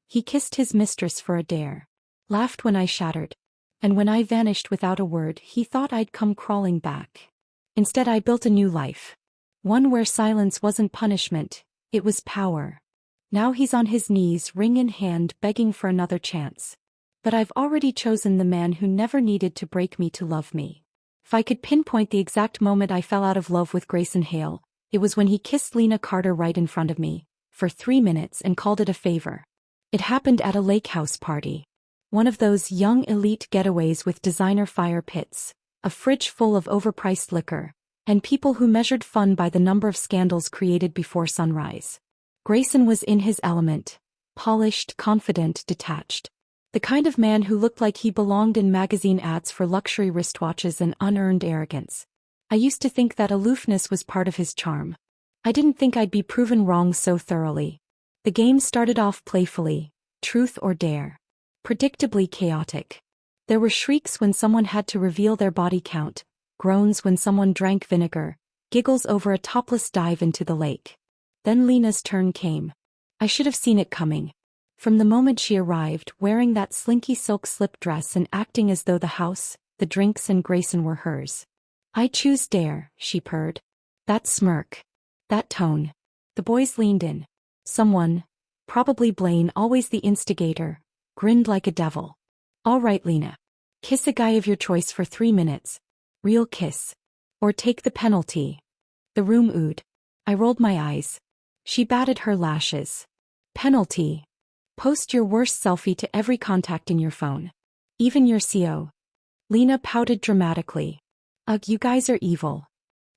He kissed his mistress for a dare. Laughed when I shattered. And when I vanished without a word, he thought I'd come crawling back. Instead, I built a new life. One where silence wasn't punishment, it was power. Now he's on his knees, ring in hand, begging for another chance. But I've already chosen the man who never needed to break me to love me. If I could pinpoint the exact moment I fell out of love with Grayson Hale, it was when he kissed Lena Carter right in front of me, for 3 minutes, and called it a favor. It happened at a lake house party. One of those young elite getaways with designer fire pits, a fridge full of overpriced liquor, and people who measured fun by the number of scandals created before sunrise. Grayson was in his element, polished, confident, detached. The kind of man who looked like he belonged in magazine ads for luxury wristwatches and unearned arrogance. I used to think that aloofness was part of his charm. I didn't think I'd be proven wrong so thoroughly. The game started off playfully, truth or dare. Predictably chaotic. There were shrieks when someone had to reveal their body count, groans when someone drank vinegar, giggles over a topless dive into the lake. Then Lena's turn came. I should have seen it coming. From the moment she arrived, wearing that slinky silk slip dress and acting as though the house, the drinks and Grayson were hers. I choose dare, she purred. That smirk. That tone. The boys leaned in. Someone, probably Blaine, always the instigator, grinned like a devil. All right, Lena. Kiss a guy of your choice for 3 minutes. Real kiss. Or take the penalty. The room oohed. I rolled my eyes. She batted her lashes. Penalty. Post your worst selfie to every contact in your phone. Even your CO. Lena pouted dramatically. Ugh, you guys are evil.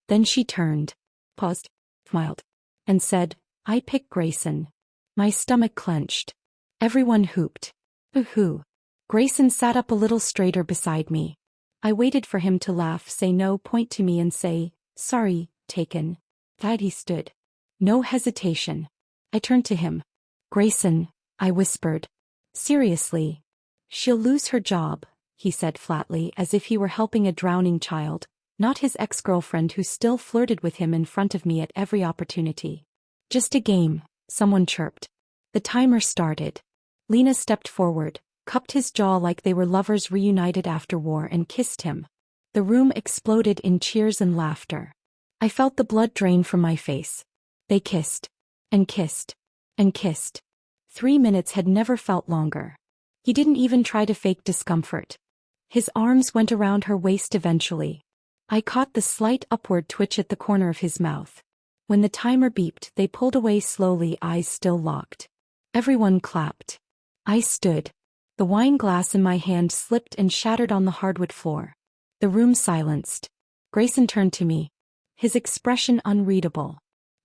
Then she turned, paused, smiled, and said, I pick Grayson. My stomach clenched. Everyone hooped. Ooh. Grayson sat up a little straighter beside me. I waited for him to laugh, say no, point to me and say, sorry, taken. That he stood. No hesitation. I turned to him. Grayson, I whispered. Seriously. She'll lose her job, he said flatly, as if he were helping a drowning child, not his ex-girlfriend who still flirted with him in front of me at every opportunity. Just a game, someone chirped. The timer started. Lena stepped forward, cupped his jaw like they were lovers reunited after war, and kissed him. The room exploded in cheers and laughter. I felt the blood drain from my face. They kissed. And kissed. And kissed. 3 minutes had never felt longer. He didn't even try to fake discomfort. His arms went around her waist eventually. I caught the slight upward twitch at the corner of his mouth. When the timer beeped, they pulled away slowly, eyes still locked. Everyone clapped. I stood. The wine glass in my hand slipped and shattered on the hardwood floor. The room silenced. Grayson turned to me. His expression unreadable.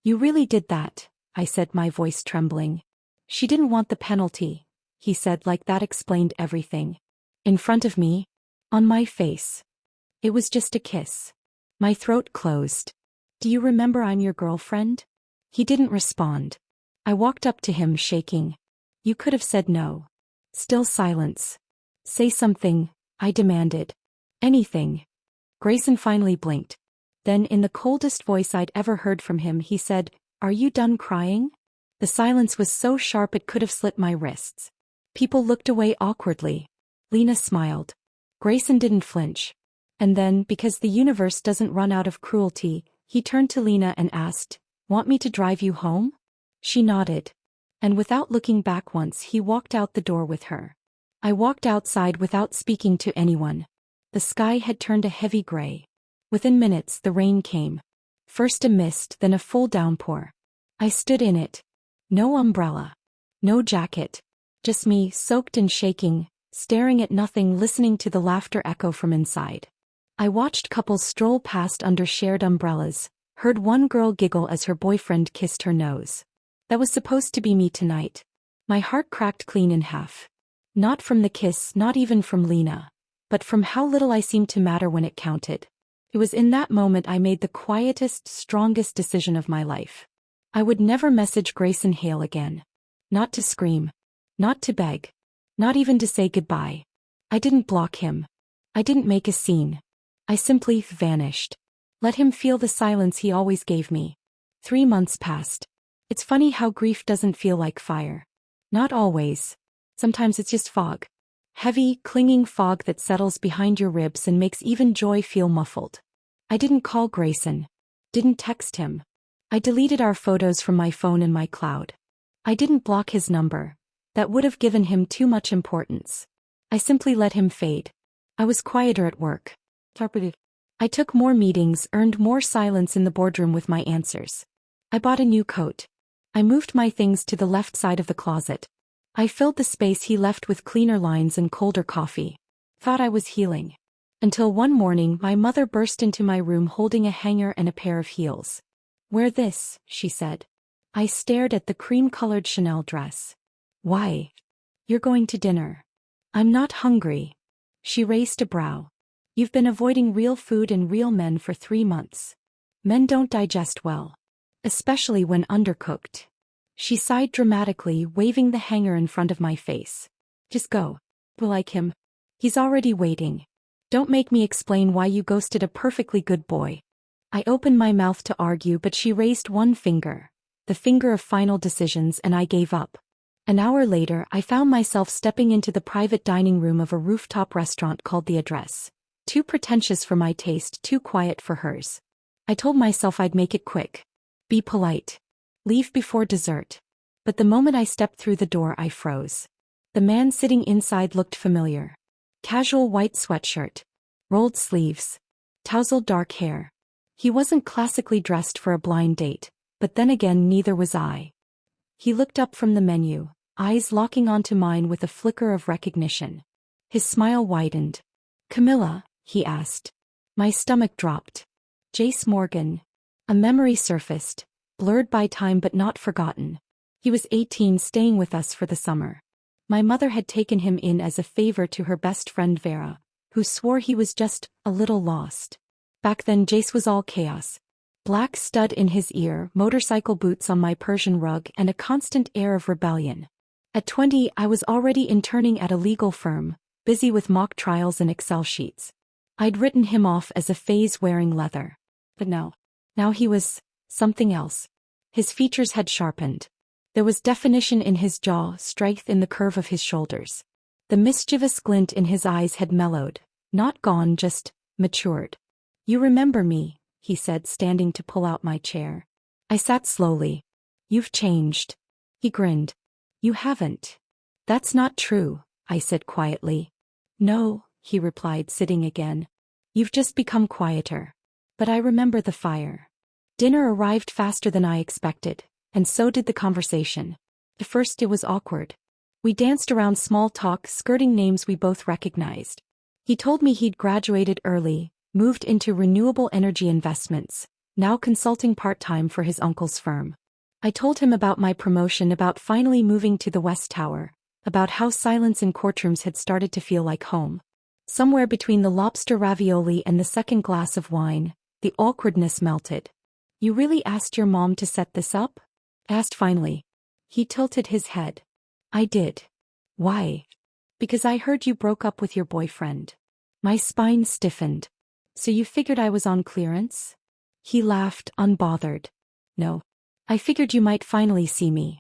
You really did that, I said, my voice trembling. She didn't want the penalty, he said, like that explained everything. In front of me? On my face. It was just a kiss. My throat closed. Do you remember I'm your girlfriend? He didn't respond. I walked up to him, shaking. You could have said no. Still silence. Say something, I demanded. Anything. Grayson finally blinked. Then, in the coldest voice I'd ever heard from him, he said, Are you done crying? The silence was so sharp it could have slit my wrists. People looked away awkwardly. Lena smiled. Grayson didn't flinch. And then, because the universe doesn't run out of cruelty, he turned to Lena and asked, Want me to drive you home? She nodded. And without looking back once, he walked out the door with her. I walked outside without speaking to anyone. The sky had turned a heavy gray. Within minutes, the rain came. First a mist, then a full downpour. I stood in it. No umbrella. No jacket. Just me, soaked and shaking, staring at nothing, listening to the laughter echo from inside. I watched couples stroll past under shared umbrellas, heard one girl giggle as her boyfriend kissed her nose. That was supposed to be me tonight. My heart cracked clean in half. Not from the kiss, not even from Lena, but from how little I seemed to matter when it counted. It was in that moment I made the quietest, strongest decision of my life. I would never message Grayson Hale again. Not to scream. Not to beg. Not even to say goodbye. I didn't block him. I didn't make a scene. I simply vanished. Let him feel the silence he always gave me. 3 months passed. It's funny how grief doesn't feel like fire. Not always. Sometimes it's just fog. Heavy, clinging fog that settles behind your ribs and makes even joy feel muffled. I didn't call Grayson. Didn't text him. I deleted our photos from my phone and my cloud. I didn't block his number. That would have given him too much importance. I simply let him fade. I was quieter at work. I took more meetings, earned more silence in the boardroom with my answers. I bought a new coat. I moved my things to the left side of the closet. I filled the space he left with cleaner lines and colder coffee. Thought I was healing. Until one morning my mother burst into my room holding a hanger and a pair of heels. "Wear this," she said. I stared at the cream-colored Chanel dress. "Why?" "You're going to dinner." "I'm not hungry." She raised a brow. "You've been avoiding real food and real men for 3 months. Men don't digest well. Especially when undercooked." She sighed dramatically, waving the hanger in front of my face. "Just go. We'll like him. He's already waiting. Don't make me explain why you ghosted a perfectly good boy." I opened my mouth to argue, but she raised one finger, the finger of final decisions, and I gave up. An hour later, I found myself stepping into the private dining room of a rooftop restaurant called The Address. Too pretentious for my taste, too quiet for hers. I told myself I'd make it quick. Be polite. Leave before dessert. But the moment I stepped through the door, I froze. The man sitting inside looked familiar. Casual white sweatshirt. Rolled sleeves. Tousled dark hair. He wasn't classically dressed for a blind date, but then again neither was I. He looked up from the menu, eyes locking onto mine with a flicker of recognition. His smile widened. "Camilla?" he asked. My stomach dropped. Jace Morgan. A memory surfaced, blurred by time but not forgotten. He was 18, staying with us for the summer. My mother had taken him in as a favor to her best friend Vera, who swore he was just a little lost. Back then Jace was all chaos. Black stud in his ear, motorcycle boots on my Persian rug, and a constant air of rebellion. At 20, I was already interning at a legal firm, busy with mock trials and Excel sheets. I'd written him off as a phase wearing leather. But now he was something else. His features had sharpened. There was definition in his jaw, strength in the curve of his shoulders. The mischievous glint in his eyes had mellowed, not gone, just matured. "You remember me," he said, standing to pull out my chair. I sat slowly. "You've changed." He grinned. "You haven't." "That's not true," I said quietly. "No," he replied, sitting again. "You've just become quieter. But I remember the fire." Dinner arrived faster than I expected, and so did the conversation. At first it was awkward. We danced around small talk, skirting names we both recognized. He told me he'd graduated early, moved into renewable energy investments, now consulting part-time for his uncle's firm. I told him about my promotion, about finally moving to the West Tower, about how silence in courtrooms had started to feel like home. Somewhere between the lobster ravioli and the second glass of wine, the awkwardness melted. "You really asked your mom to set this up?" Asked finally. He tilted his head. "I did." "Why?" "Because I heard you broke up with your boyfriend." My spine stiffened. "So you figured I was on clearance?" He laughed, unbothered. "No. I figured you might finally see me."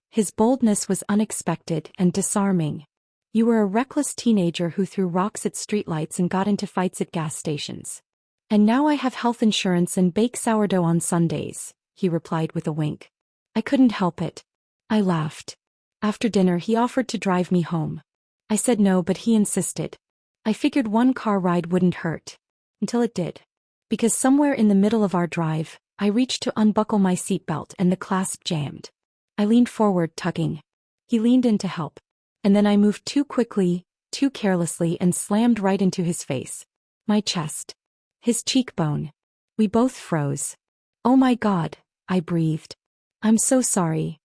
His boldness was unexpected and disarming. "You were a reckless teenager who threw rocks at streetlights and got into fights at gas stations. And now I have health insurance and bake sourdough on Sundays," he replied with a wink. I couldn't help it. I laughed. After dinner he offered to drive me home. I said no, but he insisted. I figured one car ride wouldn't hurt. Until it did. Because somewhere in the middle of our drive, I reached to unbuckle my seatbelt and the clasp jammed. I leaned forward, tugging. He leaned in to help. And then I moved too quickly, too carelessly, and slammed right into his face. My chest. His cheekbone. We both froze. "Oh my God," I breathed. "I'm so sorry."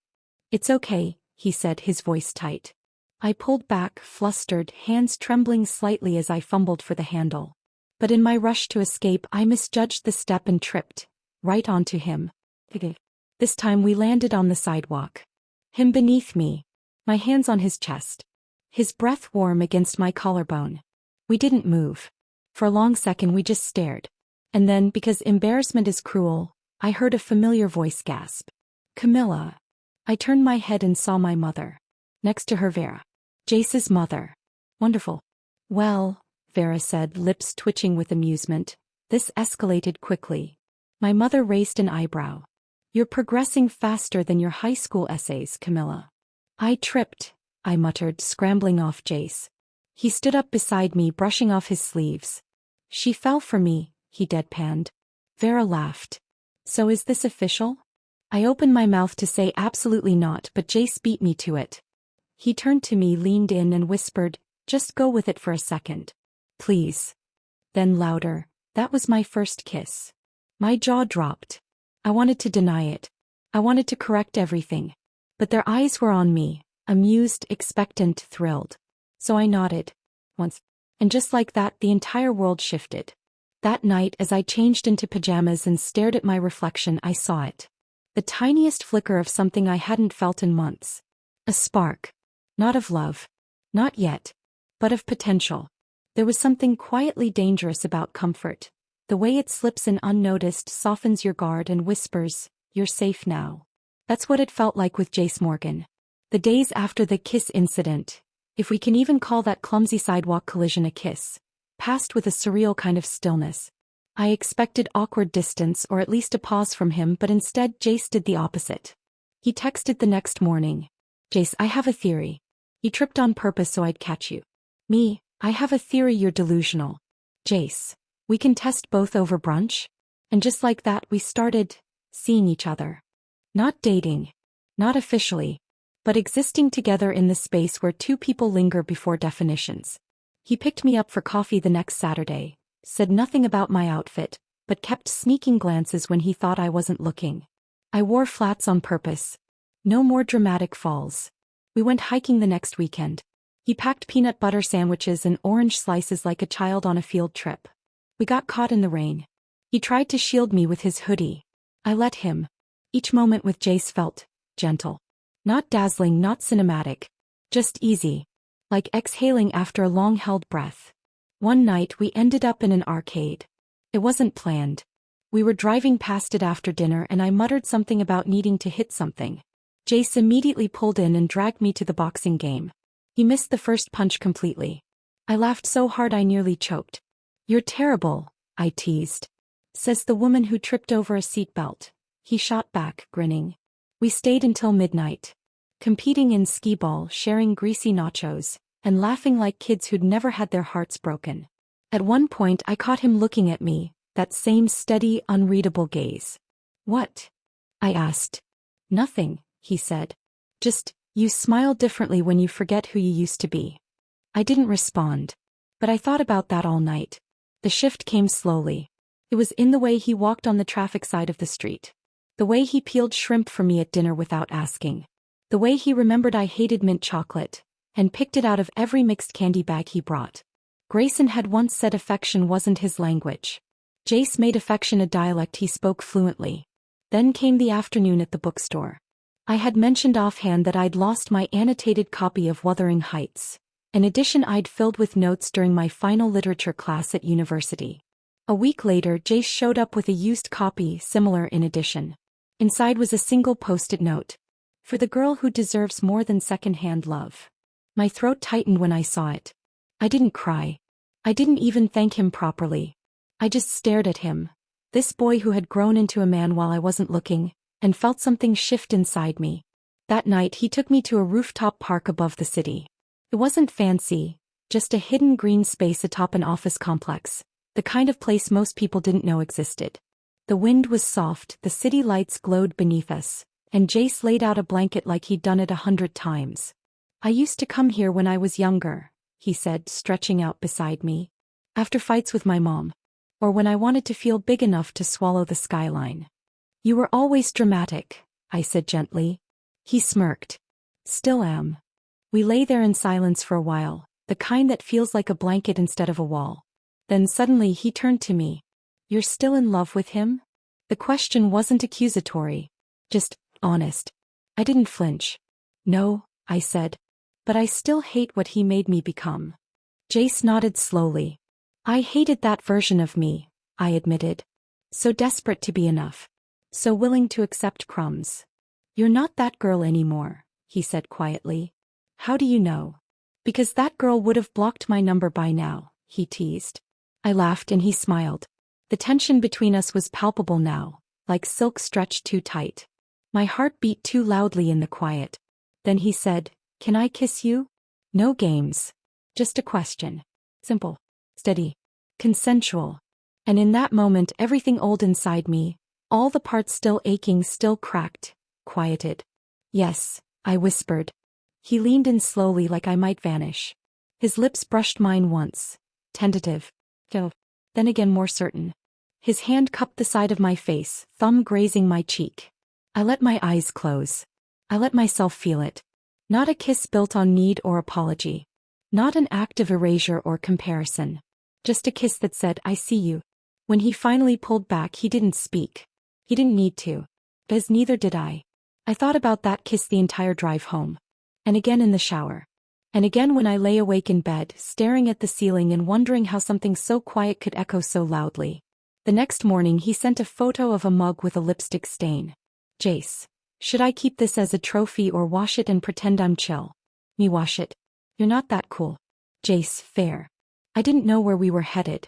"It's okay," he said, his voice tight. I pulled back, flustered, hands trembling slightly as I fumbled for the handle. But in my rush to escape, I misjudged the step and tripped, right onto him. This time we landed on the sidewalk. Him beneath me, my hands on his chest. His breath warm against my collarbone. We didn't move. For a long second we just stared. And then, because embarrassment is cruel, I heard a familiar voice gasp. "Camilla." I turned my head and saw my mother. next to her Vera. Jace's mother. Wonderful. Well, Vera said, lips twitching with amusement. This escalated quickly. My mother raised an eyebrow. You're progressing faster than your high school essays, Camilla. I tripped, I muttered, scrambling off Jace. He stood up beside me, brushing off his sleeves. She fell for me, he deadpanned. Vera laughed. So is this official? I opened my mouth to say absolutely not, but Jace beat me to it. He turned to me, leaned in and whispered, just go with it for a second. Please. Then louder, that was my first kiss. My jaw dropped. I wanted to deny it. I wanted to correct everything. But their eyes were on me, amused, expectant, thrilled. So I nodded. Once. And just like that, the entire world shifted. That night, as I changed into pajamas and stared at my reflection, I saw it. The tiniest flicker of something I hadn't felt in months. A spark. Not of love. Not yet. But of potential. There was something quietly dangerous about comfort. The way it slips in unnoticed, softens your guard and whispers, you're safe now. That's what it felt like with Jace Morgan. The days after the kiss incident, if we can even call that clumsy sidewalk collision a kiss, passed with a surreal kind of stillness. I expected awkward distance or at least a pause from him, but instead Jace did the opposite. He texted the next morning. Jace, I have a theory. You tripped on purpose so I'd catch you. Me, I have a theory you're delusional. Jace, we can test both over brunch? And just like that we started seeing each other. Not dating. Not officially. But existing together in the space where two people linger before definitions. He picked me up for coffee the next Saturday, said nothing about my outfit, but kept sneaking glances when he thought I wasn't looking. I wore flats on purpose. No more dramatic falls. We went hiking the next weekend. He packed peanut butter sandwiches and orange slices like a child on a field trip. We got caught in the rain. He tried to shield me with his hoodie. I let him. Each moment with Jace felt gentle. Not dazzling, not cinematic. Just easy. Like exhaling after a long-held breath. One night we ended up in an arcade. It wasn't planned. We were driving past it after dinner and I muttered something about needing to hit something. Jace immediately pulled in and dragged me to the boxing game. He missed the first punch completely. I laughed so hard I nearly choked. You're terrible, I teased. Says the woman who tripped over a seatbelt. He shot back, grinning. We stayed until midnight. Competing in skee-ball, sharing greasy nachos, and laughing like kids who'd never had their hearts broken. At one point I caught him looking at me, that same steady, unreadable gaze. What? I asked. Nothing, he said. Just, you smile differently when you forget who you used to be. I didn't respond. But I thought about that all night. The shift came slowly. It was in the way he walked on the traffic side of the street. The way he peeled shrimp for me at dinner without asking. The way he remembered I hated mint chocolate, and picked it out of every mixed candy bag he brought. Grayson had once said affection wasn't his language. Jace made affection a dialect he spoke fluently. Then came the afternoon at the bookstore. I had mentioned offhand that I'd lost my annotated copy of Wuthering Heights, an edition I'd filled with notes during my final literature class at university. A week later, Jace showed up with a used copy similar in edition. Inside was a single post-it note. For the girl who deserves more than second-hand love. My throat tightened when I saw it. I didn't cry. I didn't even thank him properly. I just stared at him. This boy who had grown into a man while I wasn't looking, and felt something shift inside me. That night he took me to a rooftop park above the city. It wasn't fancy, just a hidden green space atop an office complex, the kind of place most people didn't know existed. The wind was soft, the city lights glowed beneath us, and Jace laid out a blanket like he'd done it 100 times. I used to come here when I was younger, he said, stretching out beside me. After fights with my mom. Or when I wanted to feel big enough to swallow the skyline. You were always dramatic, I said gently. He smirked. Still am. We lay there in silence for a while, the kind that feels like a blanket instead of a wall. Then suddenly he turned to me. You're still in love with him? The question wasn't accusatory. Just honest. I didn't flinch. No, I said. But I still hate what he made me become. Jace nodded slowly. I hated that version of me, I admitted. So desperate to be enough. So willing to accept crumbs. You're not that girl anymore, he said quietly. How do you know? Because that girl would have blocked my number by now, he teased. I laughed and he smiled. The tension between us was palpable now, like silk stretched too tight. My heart beat too loudly in the quiet. Then he said, "Can I kiss you?" No games. Just a question. Simple. Steady. Consensual. And in that moment everything old inside me, all the parts still aching, still cracked, quieted. "Yes," I whispered. He leaned in slowly like I might vanish. His lips brushed mine once. Tentative. Then again more certain. His hand cupped the side of my face, thumb grazing my cheek. I let my eyes close. I let myself feel it. Not a kiss built on need or apology. Not an act of erasure or comparison. Just a kiss that said, "I see you." When he finally pulled back, he didn't speak. He didn't need to. Because neither did I. I thought about that kiss the entire drive home. And again in the shower. And again when I lay awake in bed, staring at the ceiling and wondering how something so quiet could echo so loudly. The next morning he sent a photo of a mug with a lipstick stain. "Jace, should I keep this as a trophy or wash it and pretend I'm chill?" "Me wash it. You're not that cool." "Jace, fair." I didn't know where we were headed.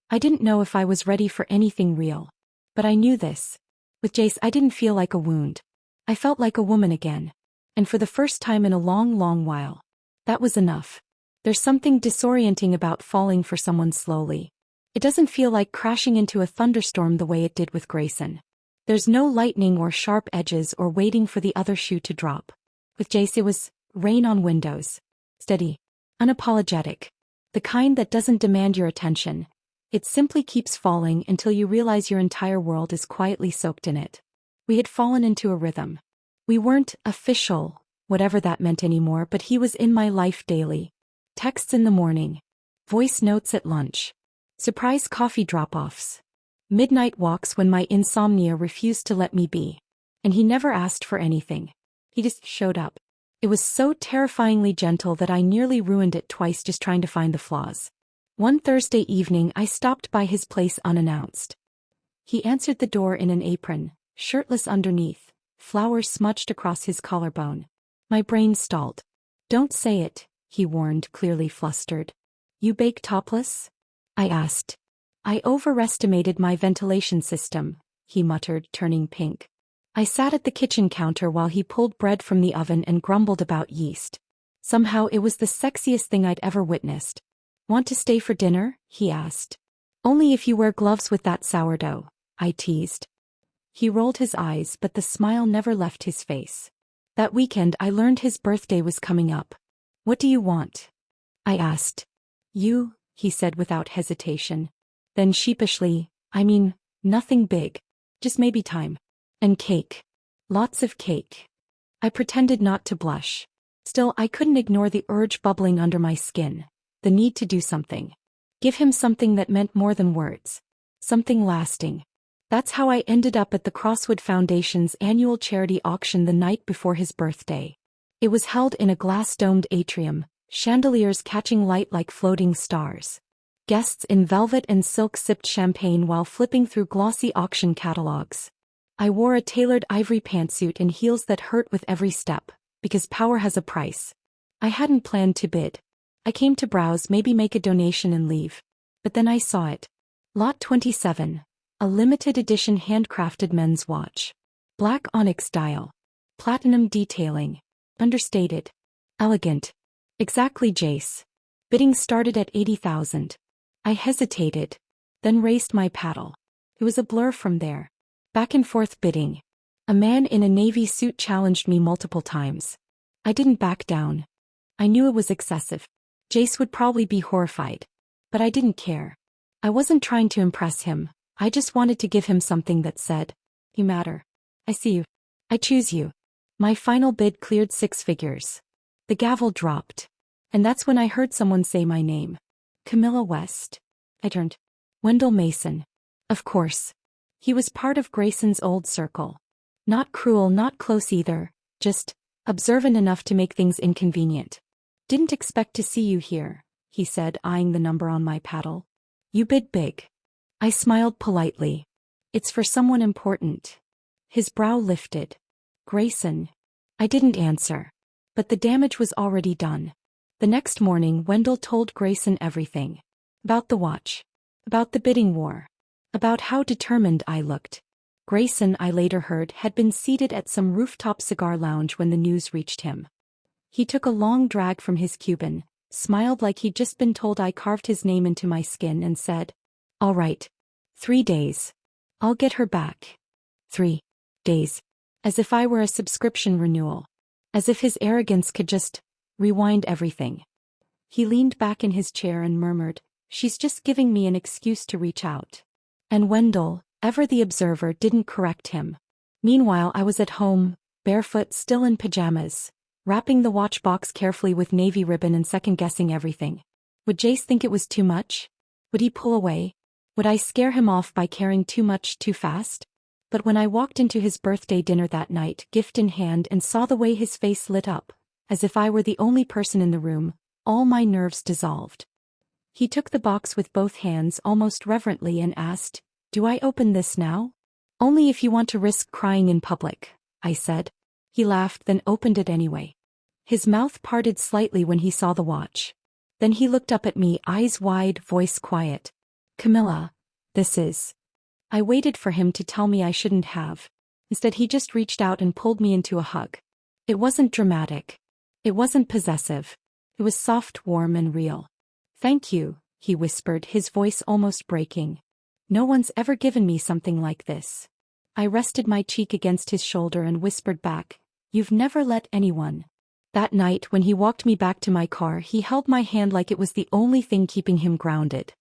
I didn't know if I was ready for anything real. But I knew this. With Jace I didn't feel like a wound. I felt like a woman again. And for the first time in a long, long while. That was enough. There's something disorienting about falling for someone slowly. It doesn't feel like crashing into a thunderstorm the way it did with Grayson. There's no lightning or sharp edges or waiting for the other shoe to drop. With Jace it was rain on windows. Steady. Unapologetic. The kind that doesn't demand your attention. It simply keeps falling until you realize your entire world is quietly soaked in it. We had fallen into a rhythm. We weren't official, whatever that meant anymore, but he was in my life daily. Texts in the morning. Voice notes at lunch. Surprise coffee drop-offs. Midnight walks when my insomnia refused to let me be. And he never asked for anything. He just showed up. It was so terrifyingly gentle that I nearly ruined it twice just trying to find the flaws. One Thursday evening I stopped by his place unannounced. He answered the door in an apron, shirtless underneath, flowers smudged across his collarbone. My brain stalled. "Don't say it," he warned, clearly flustered. "You bake topless?" I asked. "I overestimated my ventilation system," he muttered, turning pink. I sat at the kitchen counter while he pulled bread from the oven and grumbled about yeast. Somehow it was the sexiest thing I'd ever witnessed. "Want to stay for dinner?" he asked. "Only if you wear gloves with that sourdough," I teased. He rolled his eyes, but the smile never left his face. That weekend I learned his birthday was coming up. "What do you want?" I asked. "You," he said without hesitation. Then sheepishly, "I mean, nothing big. Just maybe time. And cake. Lots of cake." I pretended not to blush. Still, I couldn't ignore the urge bubbling under my skin. The need to do something. Give him something that meant more than words. Something lasting. That's how I ended up at the Crosswood Foundation's annual charity auction the night before his birthday. It was held in a glass-domed atrium, chandeliers catching light like floating stars. Guests in velvet and silk sipped champagne while flipping through glossy auction catalogs. I wore a tailored ivory pantsuit and heels that hurt with every step, because power has a price. I hadn't planned to bid. I came to browse, maybe make a donation and leave. But then I saw it. Lot 27. A limited edition handcrafted men's watch. Black onyx dial. Platinum detailing. Understated. Elegant. Exactly Jace. Bidding started at 80,000. I hesitated. Then raced my paddle. It was a blur from there. Back and forth bidding. A man in a navy suit challenged me multiple times. I didn't back down. I knew it was excessive. Jace would probably be horrified. But I didn't care. I wasn't trying to impress him. I just wanted to give him something that said, "You matter. I see you. I choose you." My final bid cleared 6 figures. The gavel dropped. And that's when I heard someone say my name. Camilla West. I turned. Wendell Mason. Of course. He was part of Grayson's old circle. Not cruel, not close either, just observant enough to make things inconvenient. "Didn't expect to see you here," he said, eyeing the number on my paddle. "You bid big." I smiled politely. "It's for someone important." His brow lifted. "Grayson." I didn't answer. But the damage was already done. The next morning Wendell told Grayson everything. About the watch. About the bidding war. About how determined I looked. Grayson, I later heard, had been seated at some rooftop cigar lounge when the news reached him. He took a long drag from his Cuban, smiled like he'd just been told I carved his name into my skin and said, "All right. 3 days. I'll get her back." 3 days. As if I were a subscription renewal. As if his arrogance could just rewind everything. He leaned back in his chair and murmured, "She's just giving me an excuse to reach out." And Wendell, ever the observer, didn't correct him. Meanwhile I was at home, barefoot, still in pajamas, wrapping the watch box carefully with navy ribbon and second-guessing everything. Would Jace think it was too much? Would he pull away? Would I scare him off by caring too much too fast? But when I walked into his birthday dinner that night, gift in hand, and saw the way his face lit up, as if I were the only person in the room, all my nerves dissolved. He took the box with both hands almost reverently and asked, "Do I open this now?" "Only if you want to risk crying in public," I said. He laughed, then opened it anyway. His mouth parted slightly when he saw the watch. Then he looked up at me, eyes wide, voice quiet. "Camilla, this is..." I waited for him to tell me I shouldn't have. Instead he just reached out and pulled me into a hug. It wasn't dramatic. It wasn't possessive. It was soft, warm, and real. "Thank you," he whispered, his voice almost breaking. "No one's ever given me something like this." I rested my cheek against his shoulder and whispered back, "You've never let anyone." That night when he walked me back to my car, he held my hand like it was the only thing keeping him grounded.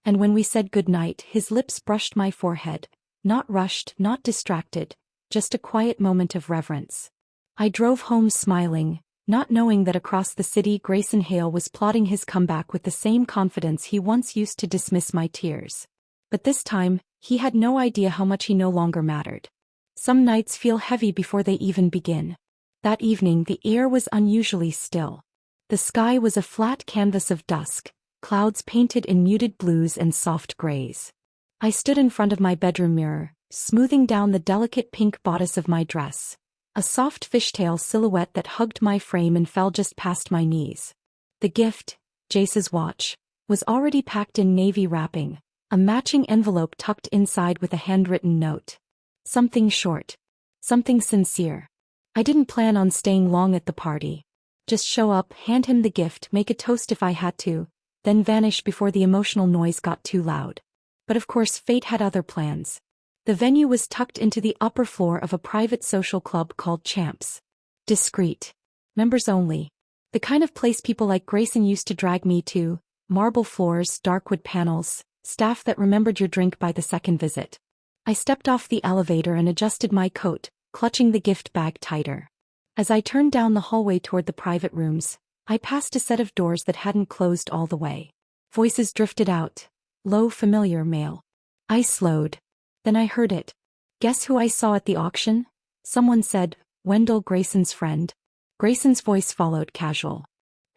And when we said goodnight, his lips brushed my forehead, not rushed, not distracted, just a quiet moment of reverence. I drove home smiling, not knowing that across the city Grayson Hale was plotting his comeback with the same confidence he once used to dismiss my tears. But this time, he had no idea how much he no longer mattered. Some nights feel heavy before they even begin. That evening the air was unusually still. The sky was a flat canvas of dusk, clouds painted in muted blues and soft grays. I stood in front of my bedroom mirror, smoothing down the delicate pink bodice of my dress, a soft fishtail silhouette that hugged my frame and fell just past my knees. The gift, Jace's watch, was already packed in navy wrapping, a matching envelope tucked inside with a handwritten note. Something short. Something sincere. I didn't plan on staying long at the party. Just show up, hand him the gift, make a toast if I had to, then vanish before the emotional noise got too loud. But of course fate had other plans. The venue was tucked into the upper floor of a private social club called Champs. Discreet. Members only. The kind of place people like Grayson used to drag me to, marble floors, dark wood panels, staff that remembered your drink by the second visit. I stepped off the elevator and adjusted my coat, clutching the gift bag tighter. As I turned down the hallway toward the private rooms, I passed a set of doors that hadn't closed all the way. Voices drifted out. Low, familiar male. I slowed. Then I heard it. Guess who I saw at the auction? Someone said, "Wendell, Grayson's friend." Grayson's voice followed, casual.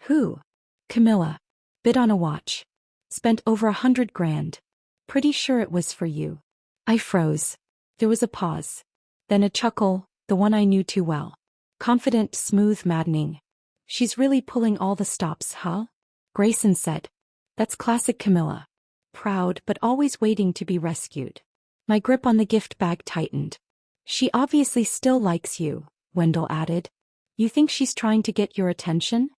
"Who?" "Camilla. Bid on a watch. Spent over 100 grand. Pretty sure it was for you." I froze. There was a pause. Then a chuckle, the one I knew too well. Confident, smooth, maddening. "She's really pulling all the stops, huh?" Grayson said. "That's classic Camilla. Proud, but always waiting to be rescued." My grip on the gift bag tightened. "She obviously still likes you," Wendell added. "You think she's trying to get your attention?"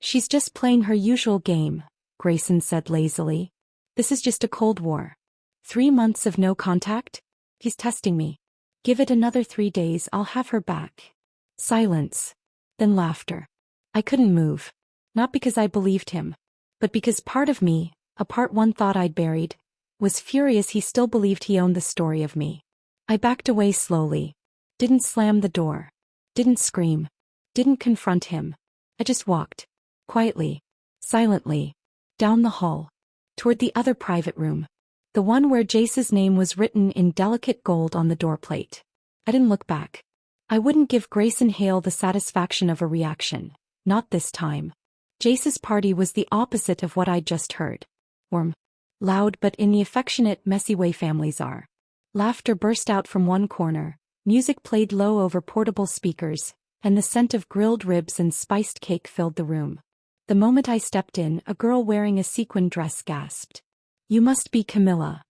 "She's just playing her usual game," Grayson said lazily. "This is just a Cold War. 3 months of no contact? He's testing me. Give it another 3 days, I'll have her back." Silence. Then laughter. I couldn't move. Not because I believed him, but because part of me, a part one thought I'd buried, was furious he still believed he owned the story of me. I backed away slowly. Didn't slam the door. Didn't scream. Didn't confront him. I just walked. Quietly. Silently. Down the hall. Toward the other private room. The one where Jace's name was written in delicate gold on the doorplate. I didn't look back. I wouldn't give Grayson Hale the satisfaction of a reaction. Not this time. Jace's party was the opposite of what I'd just heard. Warm. Loud, but in the affectionate, messy way families are. Laughter burst out from one corner. Music played low over portable speakers. and the scent of grilled ribs and spiced cake filled the room. The moment I stepped in, a girl wearing a sequin dress gasped. "You must be Camilla."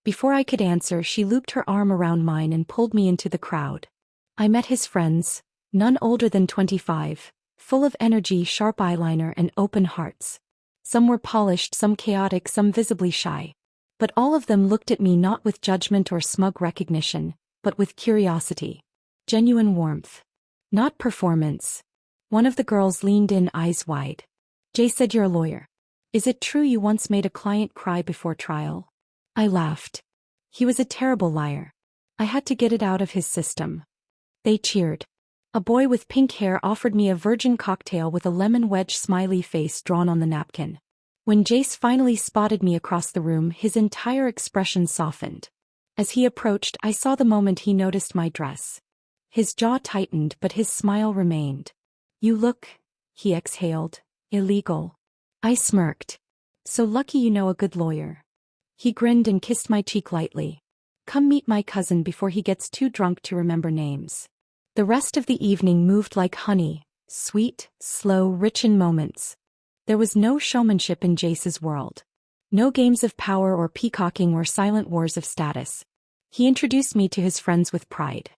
Before I could answer, she looped her arm around mine and pulled me into the crowd. I met his friends, none older than 25, full of energy, sharp eyeliner, and open hearts. Some were polished, some chaotic, some visibly shy. But all of them looked at me not with judgment or smug recognition, but with curiosity. Genuine warmth. Not performance. One of the girls leaned in, eyes wide. "Jay said you're a lawyer. Is it true you once made a client cry before trial?" I laughed. He was a terrible liar. I had to get it out of his system. They cheered. A boy with pink hair offered me a virgin cocktail with a lemon wedge smiley face drawn on the napkin. When Jace finally spotted me across the room, his entire expression softened. As he approached, I saw the moment he noticed my dress. His jaw tightened, but his smile remained. "You look," he exhaled, "illegal." I smirked. "So lucky you know a good lawyer." He grinned and kissed my cheek lightly. "Come meet my cousin before he gets too drunk to remember names." The rest of the evening moved like honey, sweet, slow, rich in moments. There was no showmanship in Jace's world. No games of power or peacocking or silent wars of status. He introduced me to his friends with pride.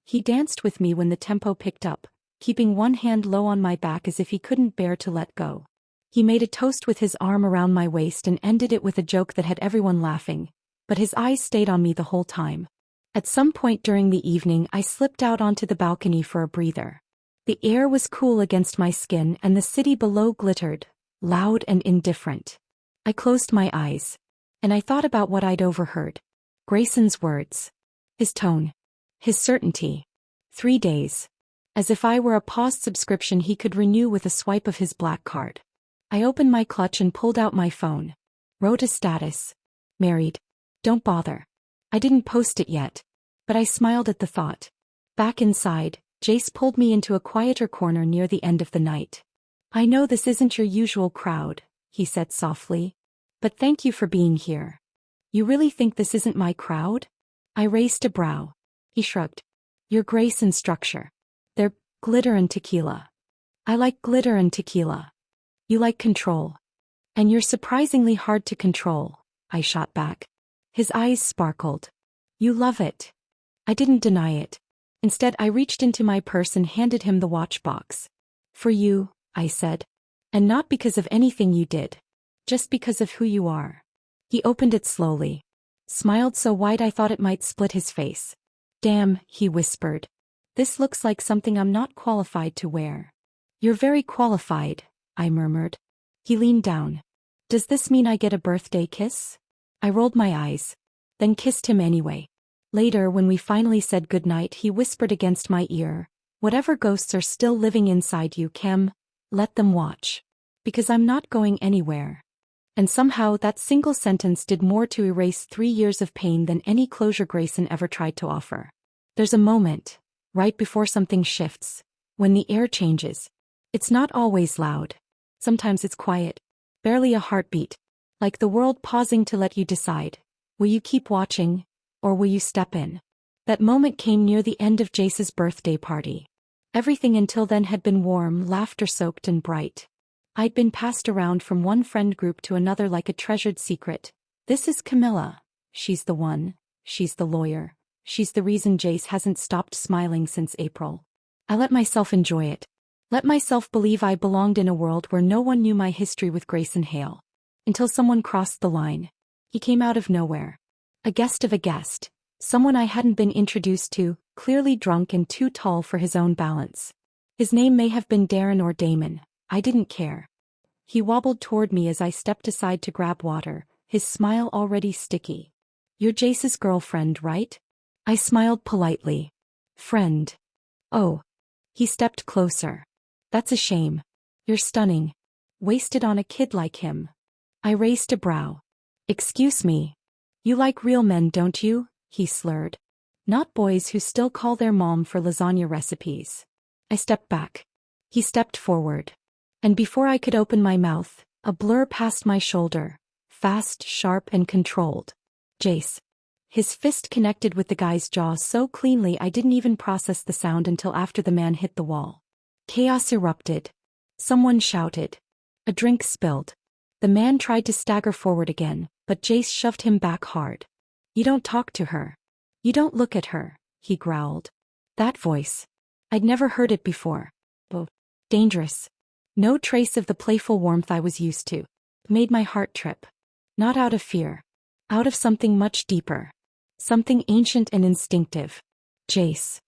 He danced with me when the tempo picked up, keeping one hand low on my back as if he couldn't bear to let go. He made a toast with his arm around my waist and ended it with a joke that had everyone laughing, but his eyes stayed on me the whole time. At some point during the evening, I slipped out onto the balcony for a breather. The air was cool against my skin and the city below glittered, loud and indifferent. I closed my eyes. And I thought about what I'd overheard. Grayson's words. His tone. His certainty. 3 days. As if I were a paused subscription he could renew with a swipe of his black card. I opened my clutch and pulled out my phone. Wrote a status. Married. Don't bother. I didn't post it yet. But I smiled at the thought. Back inside, Jace pulled me into a quieter corner near the end of the night. "I know this isn't your usual crowd," he said softly. "But thank you for being here." "You really think this isn't my crowd?" I raised a brow. He shrugged. "Your grace and structure. They're glitter and tequila." "I like glitter and tequila." "You like control. And you're surprisingly hard to control," I shot back. His eyes sparkled. "You love it." I didn't deny it. Instead, I reached into my purse and handed him the watch box. "For you," I said. "And not because of anything you did. Just because of who you are." He opened it slowly. Smiled so wide I thought it might split his face. "Damn," he whispered. "This looks like something I'm not qualified to wear." "You're very qualified," I murmured. He leaned down. "Does this mean I get a birthday kiss?" I rolled my eyes. Then kissed him anyway. Later, when we finally said goodnight, he whispered against my ear, "Whatever ghosts are still living inside you, Cam, let them watch. Because I'm not going anywhere." And somehow that single sentence did more to erase 3 years of pain than any closure Grayson ever tried to offer. There's a moment, right before something shifts, when the air changes. It's not always loud. Sometimes it's quiet. Barely a heartbeat. Like the world pausing to let you decide. Will you keep watching? Or will you step in? That moment came near the end of Jace's birthday party. Everything until then had been warm, laughter-soaked and bright. I'd been passed around from one friend group to another like a treasured secret. "This is Camilla. She's the one. She's the lawyer. She's the reason Jace hasn't stopped smiling since April." I let myself enjoy it. Let myself believe I belonged in a world where no one knew my history with Grayson Hale. Until someone crossed the line. He came out of nowhere. A guest of a guest. Someone I hadn't been introduced to, clearly drunk and too tall for his own balance. His name may have been Darren or Damon. I didn't care. He wobbled toward me as I stepped aside to grab water, his smile already sticky. "You're Jace's girlfriend, right?" I smiled politely. "Friend." "Oh." He stepped closer. "That's a shame. You're stunning. Wasted on a kid like him." I raised a brow. "Excuse me. You like real men, don't you?" he slurred. "Not boys who still call their mom for lasagna recipes." I stepped back. He stepped forward. And before I could open my mouth, a blur passed my shoulder. Fast, sharp, and controlled. "Jace." His fist connected with the guy's jaw so cleanly I didn't even process the sound until after the man hit the wall. Chaos erupted. Someone shouted. A drink spilled. The man tried to stagger forward again, but Jace shoved him back hard. "You don't talk to her. You don't look at her," he growled. That voice. I'd never heard it before. Oh, dangerous. No trace of the playful warmth I was used to. Made my heart trip. Not out of fear. Out of something much deeper. Something ancient and instinctive. Jace.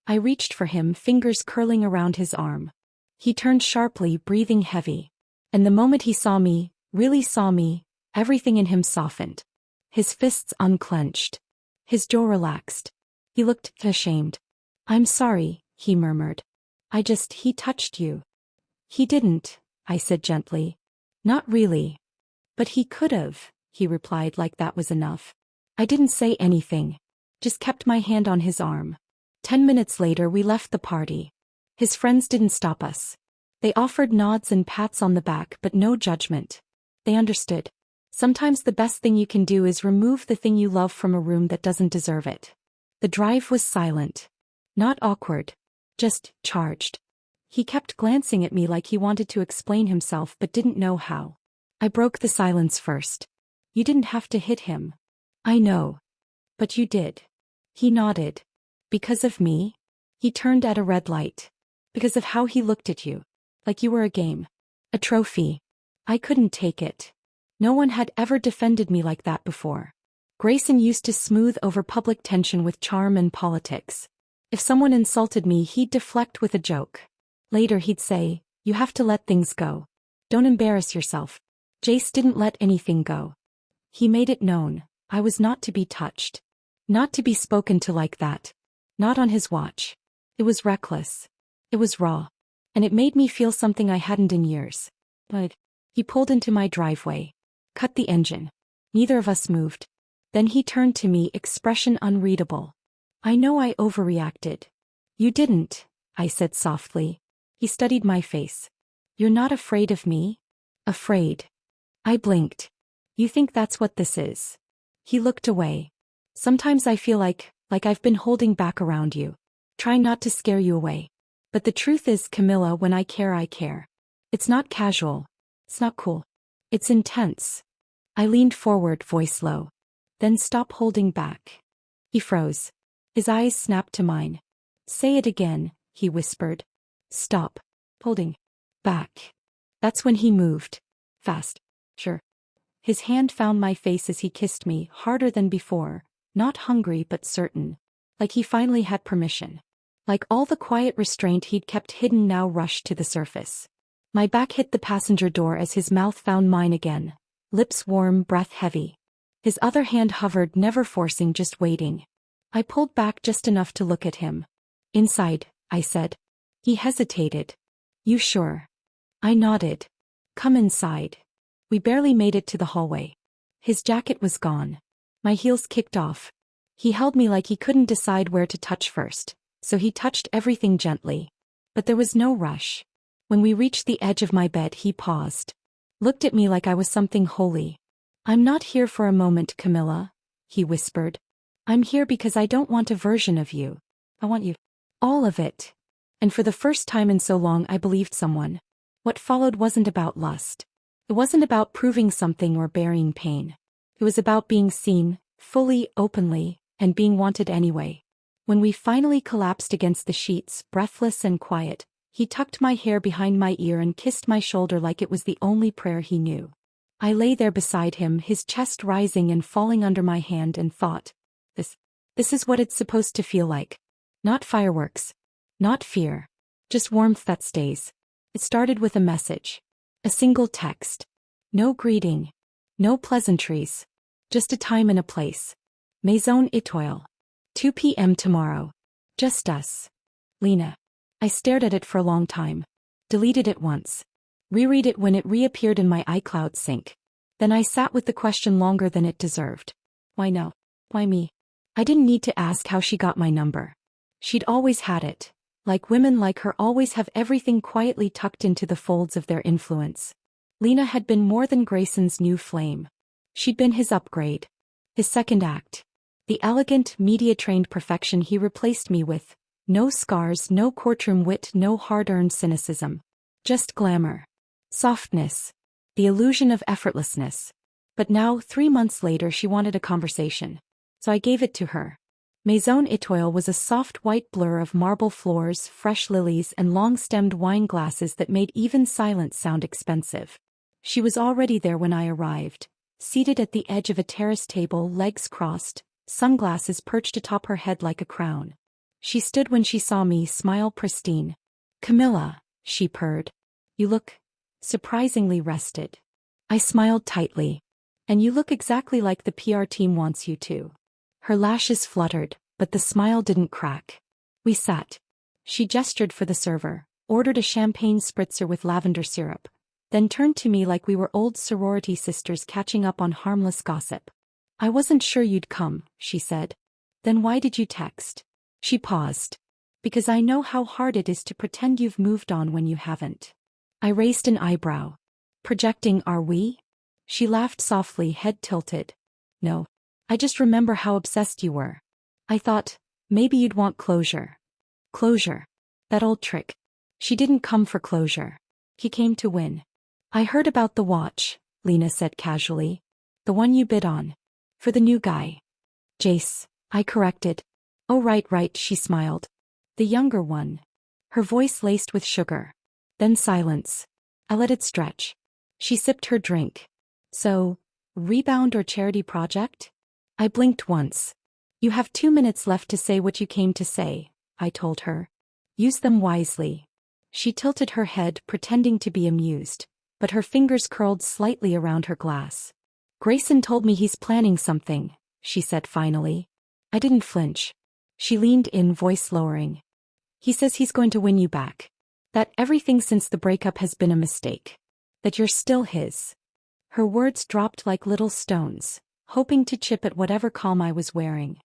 I reached for him, fingers curling around his arm. He turned sharply, breathing heavy. And the moment he saw me, really saw me, everything in him softened. His fists unclenched. His jaw relaxed. He looked ashamed. "I'm sorry," he murmured. He touched you." "He didn't," I said gently. "Not really." "But he could've," he replied like that was enough. I didn't say anything. Just kept my hand on his arm. 10 minutes later we left the party. His friends didn't stop us. They offered nods and pats on the back but no judgment. They understood. Sometimes the best thing you can do is remove the thing you love from a room that doesn't deserve it. The drive was silent. Not awkward. Just charged. He kept glancing at me like he wanted to explain himself but didn't know how. I broke the silence first. "You didn't have to hit him." "I know. But you did." He nodded. "Because of me?" He turned at a red light. "Because of how he looked at you. Like you were a game. A trophy." I couldn't take it. No one had ever defended me like that before. Grayson used to smooth over public tension with charm and politics. If someone insulted me, he'd deflect with a joke. Later he'd say, "You have to let things go. Don't embarrass yourself." Jace didn't let anything go. He made it known. I was not to be touched. Not to be spoken to like that. Not on his watch. It was reckless. It was raw. And it made me feel something I hadn't in years. But he pulled into my driveway. Cut the engine. Neither of us moved. Then he turned to me, expression unreadable. "I know I overreacted." "You didn't," I said softly. He studied my face. "You're not afraid of me?" "Afraid." I blinked. "You think that's what this is?" He looked away. "Sometimes I feel like I've been holding back around you. Trying not to scare you away. But the truth is, Camilla, when I care, I care. It's not casual. It's not cool. It's intense." I leaned forward, voice low. "Then stop holding back." He froze. His eyes snapped to mine. "Say it again," he whispered. "Stop holding back." That's when he moved. Fast. Sure. His hand found my face as he kissed me, harder than before, not hungry but certain. Like he finally had permission. Like all the quiet restraint he'd kept hidden now rushed to the surface. My back hit the passenger door as his mouth found mine again. Lips warm, breath heavy. His other hand hovered, never forcing, just waiting. I pulled back just enough to look at him. "Inside," I said. He hesitated. "You sure?" I nodded. "Come inside." We barely made it to the hallway. His jacket was gone. My heels kicked off. He held me like he couldn't decide where to touch first, so he touched everything gently. But there was no rush. When we reached the edge of my bed, he paused. Looked at me like I was something holy. "I'm not here for a moment, Camilla," he whispered. "I'm here because I don't want a version of you. I want you. All of it." And for the first time in so long I believed someone. What followed wasn't about lust. It wasn't about proving something or burying pain. It was about being seen, fully, openly, and being wanted anyway. When we finally collapsed against the sheets, breathless and quiet, he tucked my hair behind my ear and kissed my shoulder like it was the only prayer he knew. I lay there beside him, his chest rising and falling under my hand, and thought, This is what it's supposed to feel like. Not fireworks. Not fear. Just warmth that stays. It started with a message. A single text. No greeting. No pleasantries. Just a time and a place. Maison Étoile. 2 p.m. tomorrow. Just us. Lena. I stared at it for a long time. Deleted it once. Reread it when it reappeared in my iCloud sync. Then I sat with the question longer than it deserved. Why no? Why me? I didn't need to ask how she got my number. She'd always had it. Like women like her always have everything quietly tucked into the folds of their influence. Lena had been more than Grayson's new flame. She'd been his upgrade. His second act. The elegant, media-trained perfection he replaced me with. No scars, no courtroom wit, no hard-earned cynicism. Just glamour. Softness. The illusion of effortlessness. But now, 3 months later, she wanted a conversation. So I gave it to her. Maison Etoile was a soft white blur of marble floors, fresh lilies, and long-stemmed wine glasses that made even silence sound expensive. She was already there when I arrived, seated at the edge of a terrace table, legs crossed, sunglasses perched atop her head like a crown. She stood when she saw me, smile pristine. "Camilla," she purred. "You look surprisingly rested." I smiled tightly. "And you look exactly like the PR team wants you to." Her lashes fluttered, but the smile didn't crack. We sat. She gestured for the server, ordered a champagne spritzer with lavender syrup, then turned to me like we were old sorority sisters catching up on harmless gossip. "I wasn't sure you'd come," she said. "Then why did you text?" She paused. "Because I know how hard it is to pretend you've moved on when you haven't." I raised an eyebrow. "Projecting, are we?" She laughed softly, head tilted. "No. I just remember how obsessed you were. I thought, maybe you'd want closure." Closure. That old trick. She didn't come for closure. He came to win. "I heard about the watch," Lena said casually. "The one you bid on. For the new guy." "Jace," I corrected. "Oh right, she smiled. "The younger one." Her voice laced with sugar. Then silence. I let it stretch. She sipped her drink. "So, rebound or charity project?" I blinked once. "You have 2 minutes left to say what you came to say," I told her. "Use them wisely." She tilted her head, pretending to be amused, but her fingers curled slightly around her glass. "Grayson told me he's planning something," she said finally. I didn't flinch. She leaned in, voice lowering. "He says he's going to win you back. That everything since the breakup has been a mistake. That you're still his." Her words dropped like little stones, hoping to chip at whatever calm I was wearing.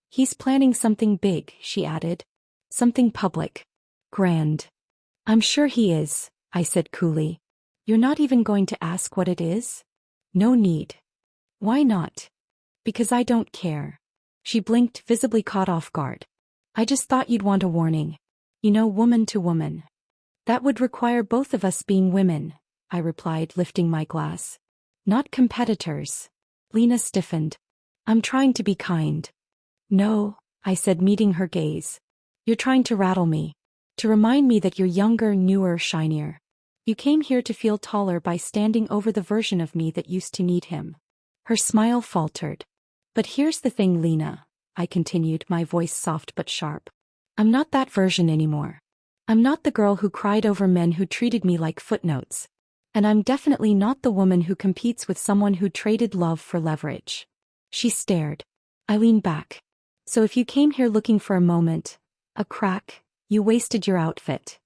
"He's planning something big," she added. "Something public. Grand." "I'm sure he is," I said coolly. "You're not even going to ask what it is?" "No need." "Why not?" "Because I don't care." She blinked, visibly caught off guard. "I just thought you'd want a warning. You know, woman to woman." "That would require both of us being women," I replied, lifting my glass. "Not competitors." Lena stiffened. "I'm trying to be kind." "No," I said, meeting her gaze. "You're trying to rattle me. To remind me that you're younger, newer, shinier. You came here to feel taller by standing over the version of me that used to need him." Her smile faltered. "But here's the thing, Lena," I continued, my voice soft but sharp. "I'm not that version anymore. I'm not the girl who cried over men who treated me like footnotes. And I'm definitely not the woman who competes with someone who traded love for leverage." She stared. I leaned back. "So if you came here looking for a moment, a crack, you wasted your outfit."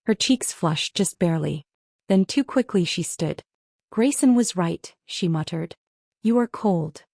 Her cheeks flushed just barely. Then too quickly she stood. "Grayson was right," she muttered. "You are cold."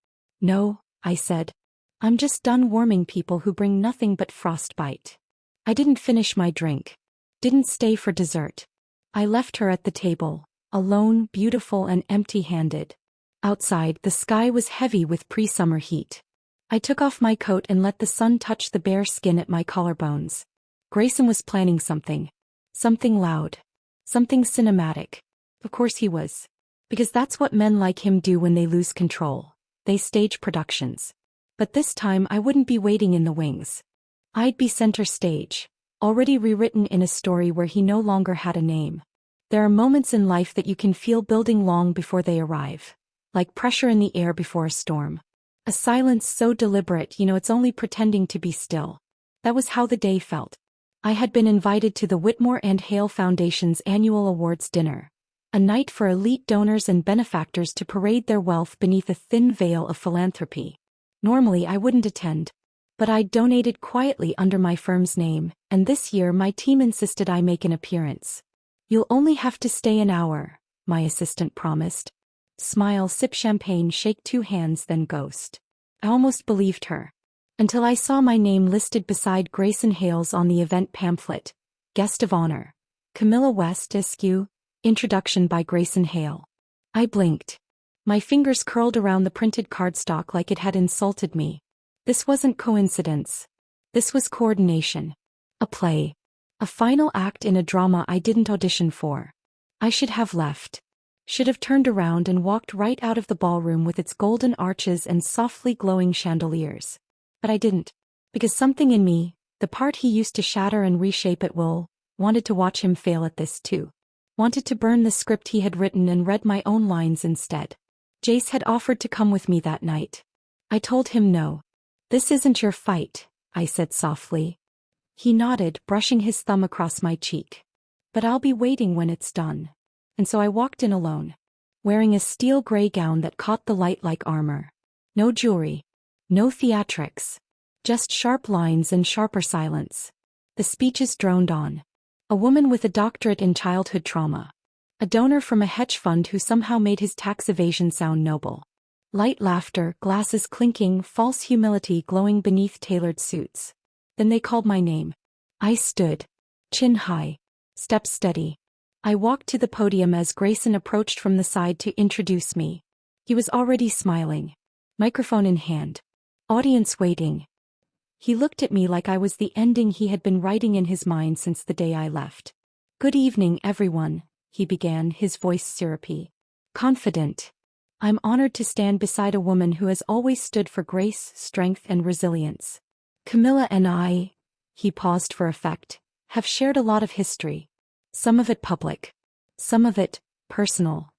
"No," I said. "I'm just done warming people who bring nothing but frostbite." I didn't finish my drink. Didn't stay for dessert. I left her at the table, alone, beautiful and empty-handed. Outside, the sky was heavy with pre-summer heat. I took off my coat and let the sun touch the bare skin at my collarbones. Grayson was planning something. Something loud. Something cinematic. Of course he was. Because that's what men like him do when they lose control. They stage productions. But this time I wouldn't be waiting in the wings. I'd be center stage, already rewritten in a story where he no longer had a name. There are moments in life that you can feel building long before they arrive. Like pressure in the air before a storm. A silence so deliberate you know it's only pretending to be still. That was how the day felt. I had been invited to the Whitmore and Hale Foundation's annual awards dinner. A night for elite donors and benefactors to parade their wealth beneath a thin veil of philanthropy. Normally I wouldn't attend. But I donated quietly under my firm's name, and this year my team insisted I make an appearance. "You'll only have to stay an hour," my assistant promised. Smile, sip champagne, shake 2 hands, then ghost. I almost believed her. Until I saw my name listed beside Grayson Hale's on the event pamphlet. Guest of honor. Camilla West Askew. Introduction by Grayson Hale. I blinked. My fingers curled around the printed cardstock like it had insulted me. This wasn't coincidence. This was coordination. A play. A final act in a drama I didn't audition for. I should have left. Should have turned around and walked right out of the ballroom with its golden arches and softly glowing chandeliers. But I didn't. Because something in me, the part he used to shatter and reshape at will, wanted to watch him fail at this too. Wanted to burn the script he had written and read my own lines instead. Jace had offered to come with me that night. I told him no. This isn't your fight, I said softly. He nodded, brushing his thumb across my cheek. But I'll be waiting when it's done. And so I walked in alone, wearing a steel gray gown that caught the light like armor. No jewelry. No theatrics. Just sharp lines and sharper silence. The speeches droned on. A woman with a doctorate in childhood trauma. A donor from a hedge fund who somehow made his tax evasion sound noble. Light laughter, glasses clinking, false humility glowing beneath tailored suits. Then they called my name. I stood. Chin high. Steps steady. I walked to the podium as Grayson approached from the side to introduce me. He was already smiling. Microphone in hand. Audience waiting. He looked at me like I was the ending he had been writing in his mind since the day I left. Good evening, everyone, he began, his voice syrupy. Confident. I'm honored to stand beside a woman who has always stood for grace, strength, and resilience. Camilla and I, he paused for effect, have shared a lot of history. Some of it public. Some of it personal.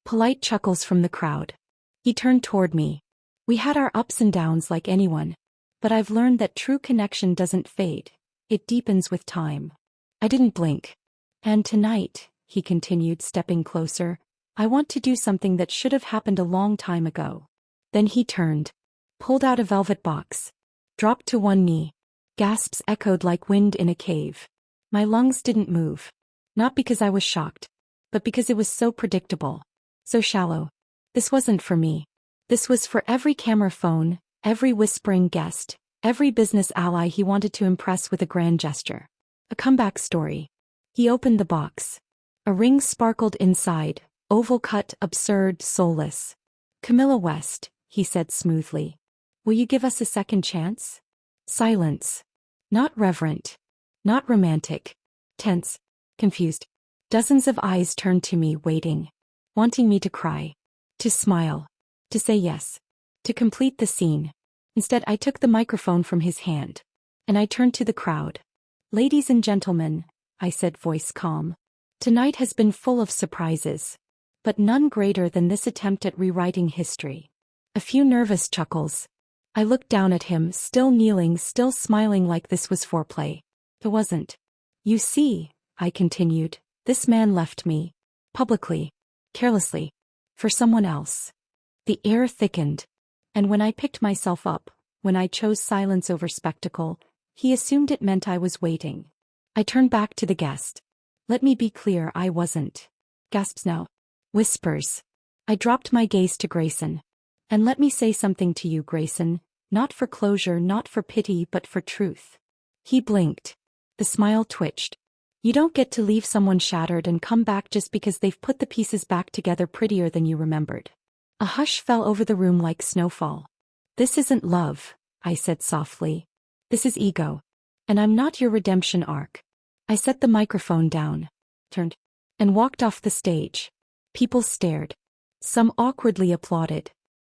Polite chuckles from the crowd. He turned toward me. We had our ups and downs like anyone. But I've learned that true connection doesn't fade. It deepens with time. I didn't blink. And tonight, he continued, stepping closer, I want to do something that should have happened a long time ago. Then he turned. Pulled out a velvet box. Dropped to one knee. Gasps echoed like wind in a cave. My lungs didn't move. Not because I was shocked. But because it was so predictable. So shallow. This wasn't for me. This was for every camera phone, every whispering guest, every business ally he wanted to impress with a grand gesture. A comeback story. He opened the box. A ring sparkled inside, oval cut, absurd, soulless. Camilla West, he said smoothly. Will you give us a second chance? Silence. Not reverent. Not romantic. Tense. Confused. Dozens of eyes turned to me, waiting. Wanting me to cry. To smile. To say yes. To complete the scene. Instead, I took the microphone from his hand. And I turned to the crowd. Ladies and gentlemen, I said, voice calm. Tonight has been full of surprises. But none greater than this attempt at rewriting history. A few nervous chuckles. I looked down at him, still kneeling, still smiling like this was foreplay. It wasn't. You see, I continued, this man left me. Publicly. Carelessly. For someone else. The air thickened. And when I picked myself up, when I chose silence over spectacle, he assumed it meant I was waiting. I turned back to the guest. Let me be clear, I wasn't. Gasps now. Whispers. I dropped my gaze to Grayson. And let me say something to you, Grayson, not for closure, not for pity, but for truth. He blinked. The smile twitched. You don't get to leave someone shattered and come back just because they've put the pieces back together prettier than you remembered. A hush fell over the room like snowfall. This isn't love, I said softly. This is ego. And I'm not your redemption arc. I set the microphone down, turned, and walked off the stage. People stared. Some awkwardly applauded.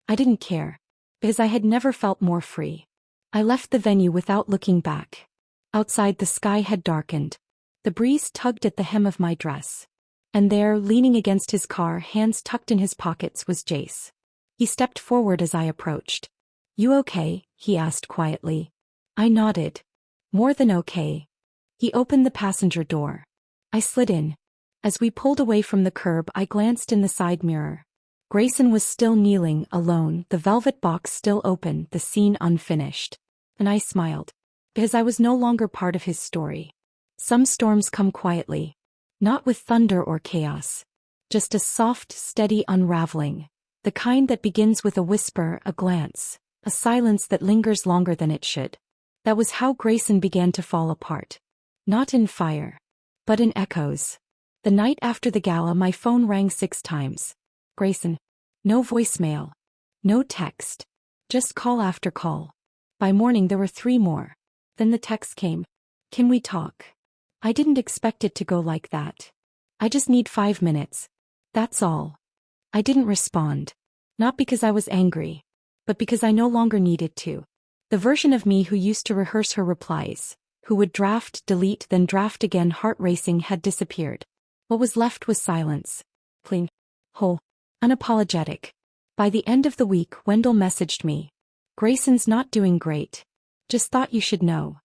I didn't care, because I had never felt more free. I left the venue without looking back. Outside, the sky had darkened. The breeze tugged at the hem of my dress. And there, leaning against his car, hands tucked in his pockets, was Jace. He stepped forward as I approached. You okay? He asked quietly. I nodded. More than okay. He opened the passenger door. I slid in. As we pulled away from the curb, I glanced in the side mirror. Grayson was still kneeling, alone, the velvet box still open, the scene unfinished. And I smiled. Because I was no longer part of his story. Some storms come quietly. Not with thunder or chaos. Just a soft, steady unraveling. The kind that begins with a whisper, a glance, a silence that lingers longer than it should. That was how Grayson began to fall apart. Not in fire. But in echoes. The night after the gala, my phone rang 6 times. Grayson. No voicemail. No text. Just call after call. By morning there were 3 more. Then the text came. Can we talk? I didn't expect it to go like that. I just need 5 minutes. That's all. I didn't respond. Not because I was angry, but because I no longer needed to. The version of me who used to rehearse her replies, who would draft, delete, then draft again, heart racing, had disappeared. What was left was silence. Clean. Whole. Unapologetic. By the end of the week, Wendell messaged me. Grayson's not doing great. Just thought you should know.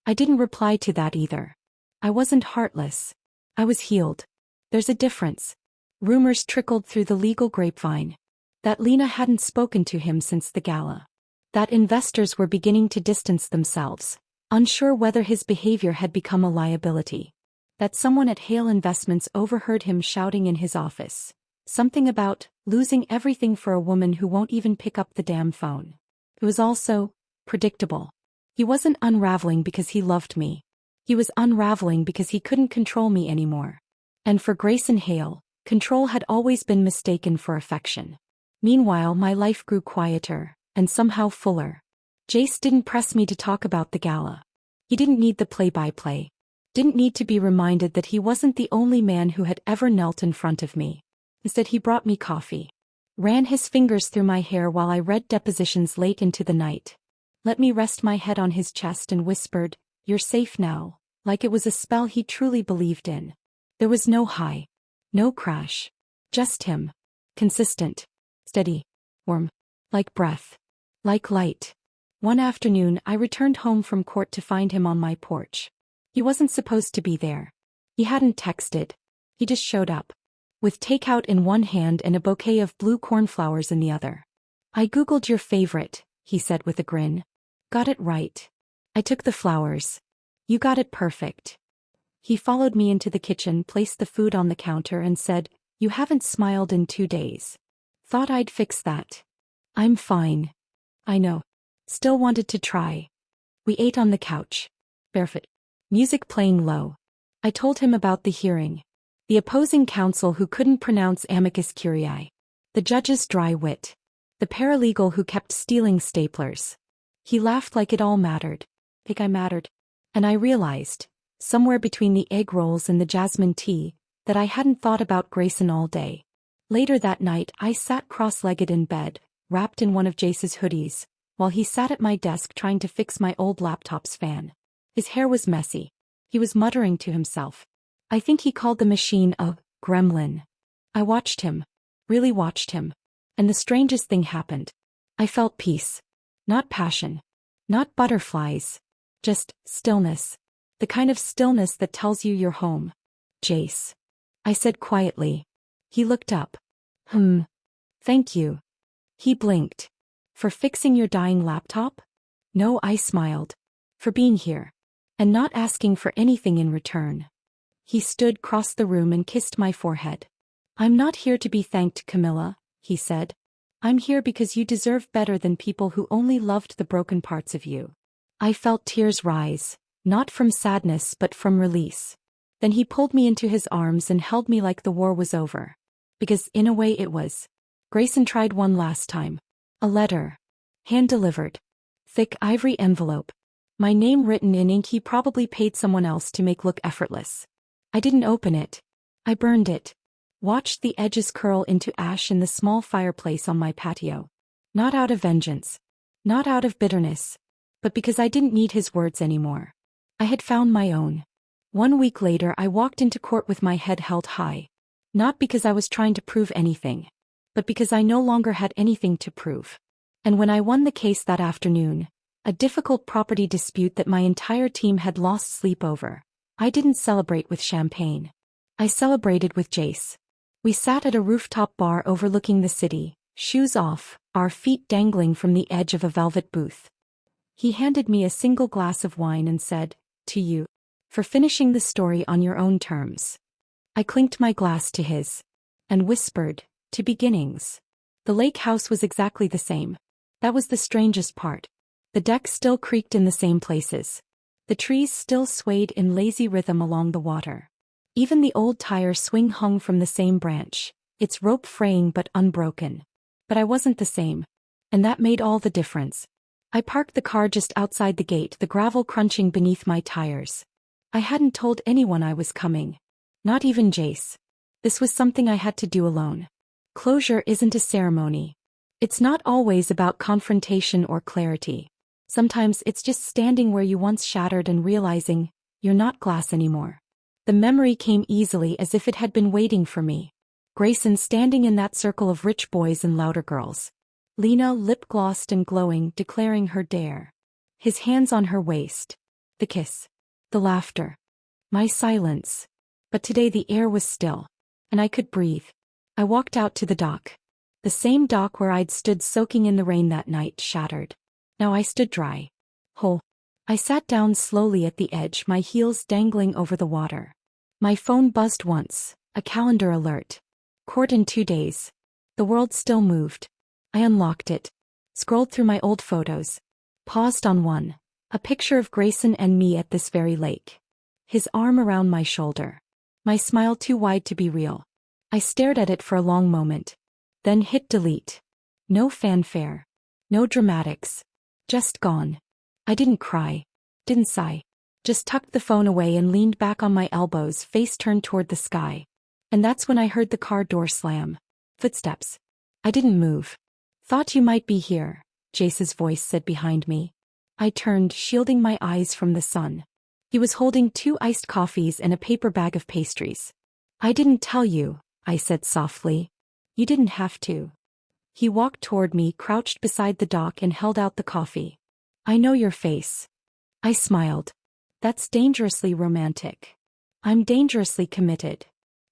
I didn't reply to that either. I wasn't heartless. I was healed. There's a difference. Rumors trickled through the legal grapevine. That Lena hadn't spoken to him since the gala. That investors were beginning to distance themselves, unsure whether his behavior had become a liability. That someone at Hale Investments overheard him shouting in his office. Something about losing everything for a woman who won't even pick up the damn phone. It was also predictable. He wasn't unraveling because he loved me. He was unraveling because he couldn't control me anymore. And for Grayson Hale, control had always been mistaken for affection. Meanwhile, my life grew quieter, and somehow fuller. Jace didn't press me to talk about the gala. He didn't need the play-by-play. Didn't need to be reminded that he wasn't the only man who had ever knelt in front of me. Instead, he brought me coffee. Ran his fingers through my hair while I read depositions late into the night. Let me rest my head on his chest and whispered, "You're safe now," like it was a spell he truly believed in. There was no high. No crash. Just him. Consistent. Steady. Warm. Like breath. Like light. One afternoon I returned home from court to find him on my porch. He wasn't supposed to be there. He hadn't texted. He just showed up. With takeout in one hand and a bouquet of blue cornflowers in the other. "I googled your favorite," he said with a grin. "Got it right. I took the flowers. You got it perfect." He followed me into the kitchen, placed the food on the counter and said, "You haven't smiled in 2 days. Thought I'd fix that." "I'm fine." "I know." Still wanted to try. We ate on the couch. Barefoot. Music playing low. I told him about the hearing. The opposing counsel who couldn't pronounce amicus curiae. The judge's dry wit. The paralegal who kept stealing staplers. He laughed like it all mattered. Think I mattered. And I realized, somewhere between the egg rolls and the jasmine tea, that I hadn't thought about Grayson all day. Later that night I sat cross-legged in bed, wrapped in one of Jace's hoodies, while he sat at my desk trying to fix my old laptop's fan. His hair was messy. He was muttering to himself. I think he called the machine a gremlin. I watched him. Really watched him. And the strangest thing happened. I felt peace. Not passion. Not butterflies. Just stillness. The kind of stillness that tells you you're home. "Jace," I said quietly. He looked up. Thank you." He blinked. "For fixing your dying laptop?" "No," I smiled. "For being here. And not asking for anything in return." He stood across the room and kissed my forehead. "I'm not here to be thanked, Camilla," he said. "I'm here because you deserve better than people who only loved the broken parts of you." I felt tears rise, not from sadness but from release. Then he pulled me into his arms and held me like the war was over. Because, in a way, it was. Grayson tried one last time. A letter. Hand-delivered. Thick ivory envelope. My name written in ink he probably paid someone else to make look effortless. I didn't open it. I burned it. Watched the edges curl into ash in the small fireplace on my patio. Not out of vengeance. Not out of bitterness. But because I didn't need his words anymore. I had found my own. 1 week later I walked into court with my head held high. Not because I was trying to prove anything. But because I no longer had anything to prove. And when I won the case that afternoon, a difficult property dispute that my entire team had lost sleep over, I didn't celebrate with champagne. I celebrated with Jace. We sat at a rooftop bar overlooking the city, shoes off, our feet dangling from the edge of a velvet booth. He handed me a single glass of wine and said, "To you. For finishing the story on your own terms." I clinked my glass to his. And whispered, "To beginnings." The lake house was exactly the same. That was the strangest part. The deck still creaked in the same places. The trees still swayed in lazy rhythm along the water. Even the old tire swing hung from the same branch, its rope fraying but unbroken. But I wasn't the same. And that made all the difference. I parked the car just outside the gate, the gravel crunching beneath my tires. I hadn't told anyone I was coming. Not even Jace. This was something I had to do alone. Closure isn't a ceremony. It's not always about confrontation or clarity. Sometimes it's just standing where you once shattered and realizing you're not glass anymore. The memory came easily, as if it had been waiting for me. Grayson standing in that circle of rich boys and louder girls. Lena lip-glossed and glowing, declaring her dare. His hands on her waist. The kiss. The laughter. My silence. But today the air was still. And I could breathe. I walked out to the dock. The same dock where I'd stood soaking in the rain that night, shattered. Now I stood dry. Whole. I sat down slowly at the edge, my heels dangling over the water. My phone buzzed once, a calendar alert. Court in 2 days. The world still moved. I unlocked it. Scrolled through my old photos. Paused on one. A picture of Grayson and me at this very lake. His arm around my shoulder. My smile too wide to be real. I stared at it for a long moment. Then hit delete. No fanfare. No dramatics. Just gone. I didn't cry. Didn't sigh. Just tucked the phone away and leaned back on my elbows, face turned toward the sky. And that's when I heard the car door slam. Footsteps. I didn't move. Thought you might be here, Jace's voice said behind me. I turned, shielding my eyes from the sun. He was holding 2 iced coffees and a paper bag of pastries. I didn't tell you, I said softly. You didn't have to. He walked toward me, crouched beside the dock and held out the coffee. I know your face. I smiled. That's dangerously romantic. I'm dangerously committed.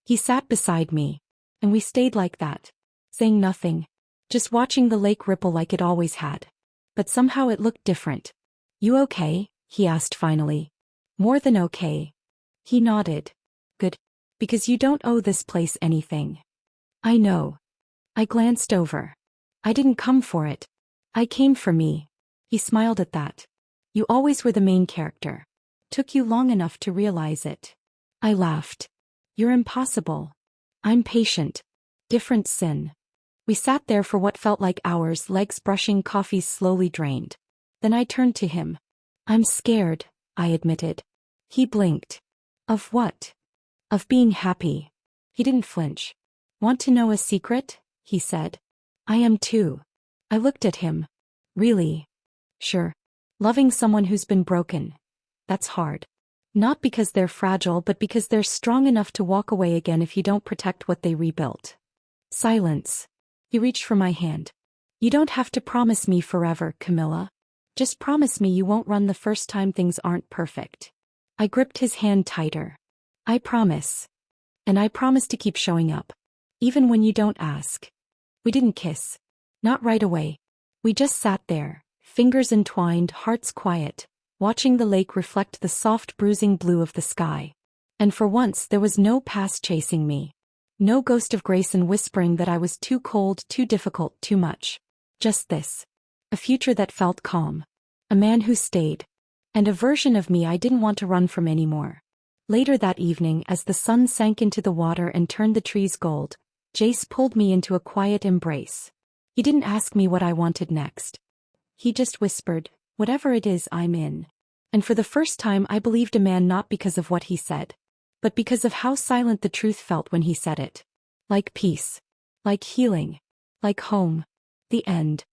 He sat beside me. And we stayed like that. Saying nothing. Just watching the lake ripple like it always had. But somehow it looked different. You okay? He asked finally. More than okay. He nodded. Good. Because you don't owe this place anything. I know. I glanced over. I didn't come for it. I came for me. He smiled at that. You always were the main character. Took you long enough to realize it. I laughed. You're impossible. I'm patient. Different sin. We sat there for what felt like hours, legs brushing, coffees slowly drained. Then I turned to him. I'm scared, I admitted. He blinked. Of what? Of being happy. He didn't flinch. Want to know a secret? He said. I am too. I looked at him. Really? Sure. Loving someone who's been broken. That's hard. Not because they're fragile, but because they're strong enough to walk away again if you don't protect what they rebuilt. Silence. He reached for my hand. You don't have to promise me forever, Camilla. Just promise me you won't run the first time things aren't perfect. I gripped his hand tighter. I promise. And I promise to keep showing up. Even when you don't ask. We didn't kiss. Not right away. We just sat there, fingers entwined, hearts quiet, watching the lake reflect the soft bruising blue of the sky. And for once there was no past chasing me. No ghost of Grayson whispering that I was too cold, too difficult, too much. Just this. A future that felt calm. A man who stayed. And a version of me I didn't want to run from anymore. Later that evening, as the sun sank into the water and turned the trees gold, Jace pulled me into a quiet embrace. He didn't ask me what I wanted next. He just whispered, whatever it is, I'm in. And for the first time I believed a man, not because of what he said, but because of how silent the truth felt when he said it. Like peace. Like healing. Like home. The end.